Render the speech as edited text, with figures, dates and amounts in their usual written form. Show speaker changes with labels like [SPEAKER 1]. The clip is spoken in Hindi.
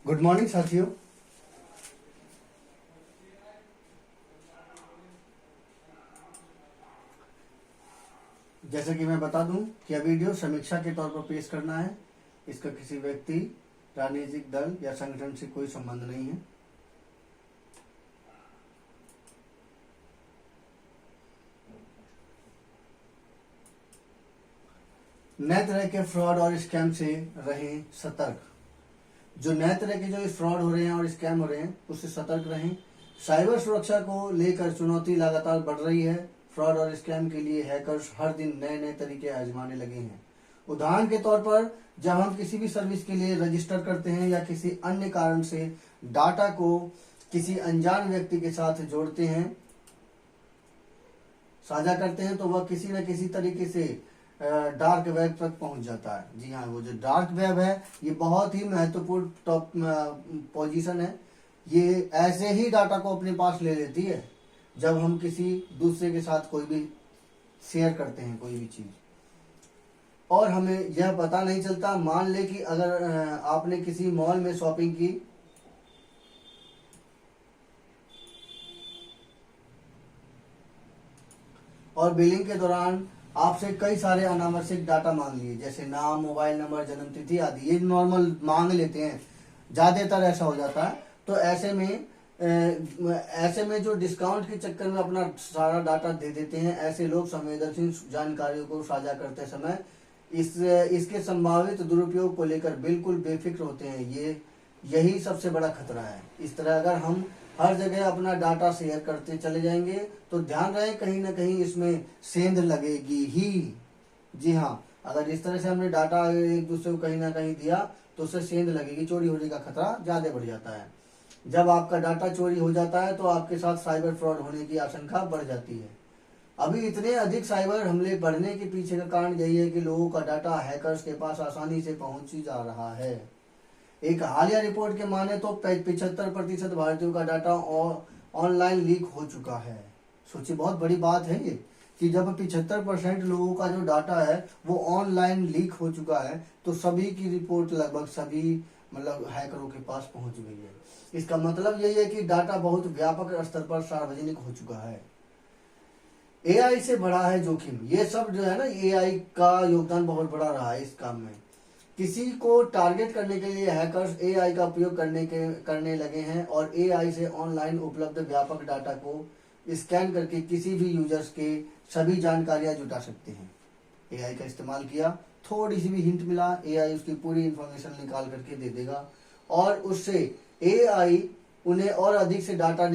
[SPEAKER 1] गुड मॉर्निंग साथियों। जैसे कि मैं बता दूं कि यह वीडियो समीक्षा के तौर पर पेश करना है। इसका किसी व्यक्ति, राजनीतिक दल या संगठन से कोई संबंध नहीं है। नए तरह के फ्रॉड और स्कैम से रहें सतर्क। जो नए तरह के जो फ्रॉड हो रहे हैं और स्कैम हो रहे हैं उससे सतर्क रहें। साइबर सुरक्षा को लेकर चुनौती लगातार बढ़ रही है। फ्रॉड और स्कैम के लिए हैकर्स हर दिन नए नए तरीके आजमाने लगे हैं। उदाहरण के तौर पर जब हम किसी भी सर्विस के लिए रजिस्टर करते हैं या किसी अन्य कारण से डाटा को किसी अनजान व्यक्ति के साथ जोड़ते हैं, साझा करते हैं, तो वह किसी न किसी तरीके से डार्क वेब तक पहुंच जाता है। जी हाँ, वो जो डार्क वेब है ये बहुत ही महत्वपूर्ण टॉप पोजीशन है। ये ऐसे ही डाटा को अपने पास ले लेती है जब हम किसी दूसरे के साथ कोई भी शेयर करते हैं कोई भी चीज, और हमें यह पता नहीं चलता। मान ले कि अगर आपने किसी मॉल में शॉपिंग की और बिलिंग के दौरान आपसे कई सारे अनावश्यक डाटा मांग लिए, जैसे नाम, मोबाइल नंबर, जन्म तिथि आदि। ये नॉर्मल मांग लेते हैं, ज्यादातर ऐसा हो जाता है। तो ऐसे में जो डिस्काउंट के चक्कर में अपना सारा डाटा दे देते हैं, ऐसे लोग संवेदनशील जानकारियों को साझा करते समय इसके संभावित दुरुपयोग को लेकर बिल्कुल बेफिक्र होते हैं। यही सबसे बड़ा खतरा है। इस तरह अगर हम हर जगह अपना डाटा शेयर करते चले जाएंगे तो ध्यान रहे कहीं ना कहीं इसमें सेंध लगेगी ही। जी हाँ, अगर इस तरह से हमने डाटा एक दूसरे को कहीं ना कहीं दिया तो उससे सेंध लगेगी, चोरी होने का खतरा ज्यादा बढ़ जाता है। जब आपका डाटा चोरी हो जाता है तो आपके साथ साइबर फ्रॉड होने की आशंका बढ़ जाती है। अभी इतने अधिक साइबर हमले बढ़ने के पीछे का कारण यही है कि लोगों का डाटा हैकर्स के पास आसानी से पहुंच जा रहा है। एक हालिया रिपोर्ट के माने तो 75% भारतीयों का डाटा ऑनलाइन लीक हो चुका है। सोचिए, बहुत बड़ी बात है ये कि जब 75% लोगों का जो डाटा है वो ऑनलाइन लीक हो चुका है तो सभी की रिपोर्ट लगभग सभी हैकरों के पास पहुंच गई है। इसका मतलब यही है कि डाटा बहुत व्यापक स्तर पर सार्वजनिक हो चुका है। एआई से बड़ा है जोखिम। ये सब जो है ना, एआई का योगदान बहुत बड़ा रहा है इस काम में। किसी को टारगेट करने के लिए हैकर्स एआई का उपयोग करने लगे हैं और एआई से ऑनलाइन उपलब्ध व्यापक डाटा को स्कैन करके किसी भी यूजर्स के सभी जानकारियां जुटा सकते हैं। एआई का इस्तेमाल किया, थोड़ी सी भी हिंट मिला, एआई उसकी पूरी इंफॉर्मेशन निकाल करके दे देगा और उससे एआई उन्हें और अधिक से डाटा